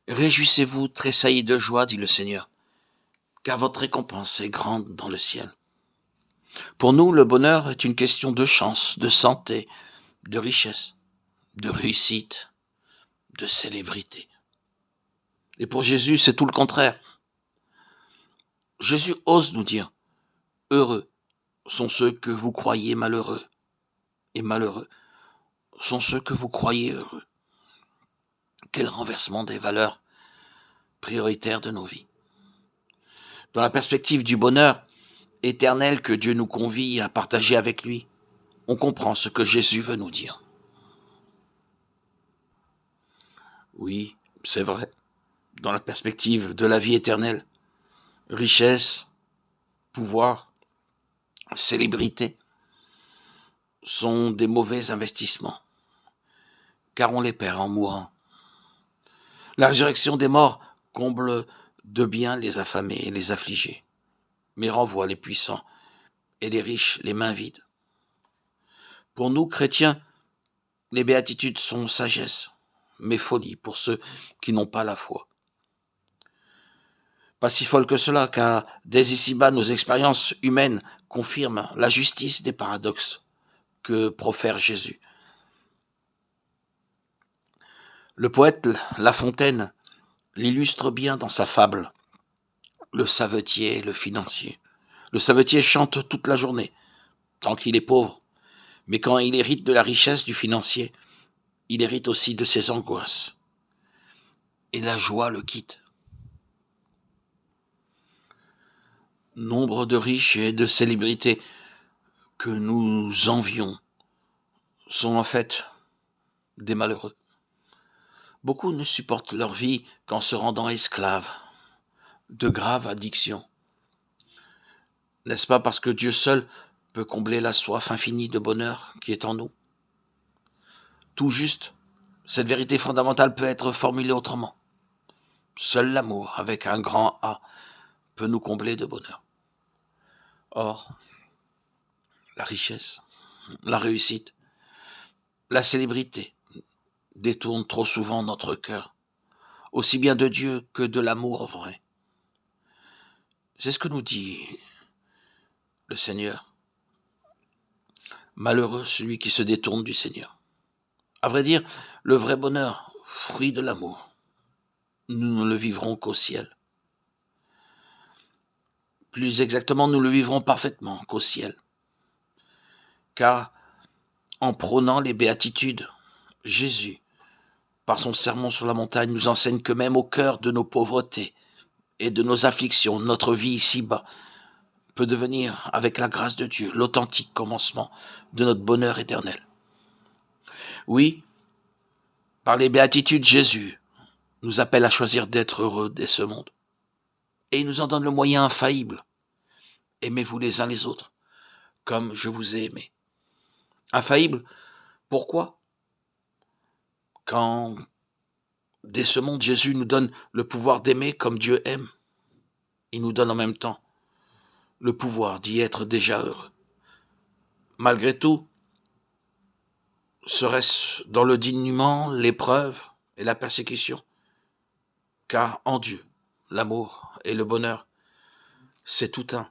Réjouissez-vous, tressaillez de joie, dit le Seigneur, car votre récompense est grande dans le ciel. Pour nous, le bonheur est une question de chance, de santé, de richesse, de réussite, de célébrité. Et pour Jésus, c'est tout le contraire. Jésus ose nous dire, heureux sont ceux que vous croyez malheureux, et malheureux sont ceux que vous croyez heureux. Quel renversement des valeurs prioritaires de nos vies. Dans la perspective du bonheur éternel que Dieu nous convie à partager avec lui, on comprend ce que Jésus veut nous dire. Oui, c'est vrai. Dans la perspective de la vie éternelle, richesse, pouvoir, célébrité sont des mauvais investissements, car on les perd en mourant. La résurrection des morts comble de bien les affamés et les affligés, mais renvoie les puissants et les riches les mains vides. Pour nous, chrétiens, les béatitudes sont sagesse, mais folie pour ceux qui n'ont pas la foi. Pas si folle que cela, car dès ici-bas, nos expériences humaines confirment la justice des paradoxes que profère Jésus. Le poète La Fontaine l'illustre bien dans sa fable, le savetier et le financier. Le savetier chante toute la journée, tant qu'il est pauvre, mais quand il hérite de la richesse du financier, il hérite aussi de ses angoisses. Et la joie le quitte. Nombre de riches et de célébrités que nous envions sont en fait des malheureux. Beaucoup ne supportent leur vie qu'en se rendant esclaves de graves addictions. N'est-ce pas parce que Dieu seul peut combler la soif infinie de bonheur qui est en nous? Tout juste, cette vérité fondamentale peut être formulée autrement. Seul l'amour, avec un grand A, peut nous combler de bonheur. Or, la richesse, la réussite, la célébrité détournent trop souvent notre cœur, aussi bien de Dieu que de l'amour vrai. C'est ce que nous dit le Seigneur. Malheureux celui qui se détourne du Seigneur. À vrai dire, le vrai bonheur, fruit de l'amour, nous ne le vivrons qu'au ciel. Plus exactement, nous le vivrons parfaitement qu'au ciel. Car en prônant les béatitudes, Jésus, par son sermon sur la montagne, nous enseigne que même au cœur de nos pauvretés et de nos afflictions, notre vie ici-bas peut devenir, avec la grâce de Dieu, l'authentique commencement de notre bonheur éternel. Oui, par les béatitudes, Jésus nous appelle à choisir d'être heureux dès ce monde. Et il nous en donne le moyen infaillible. Aimez-vous les uns les autres, comme je vous ai aimé. Infaillible, pourquoi? Quand, dès ce monde, Jésus nous donne le pouvoir d'aimer comme Dieu aime, il nous donne en même temps le pouvoir d'y être déjà heureux. Malgré tout, serait-ce dans le dénuement, l'épreuve et la persécution? Car en Dieu, l'amour et le bonheur, c'est tout un.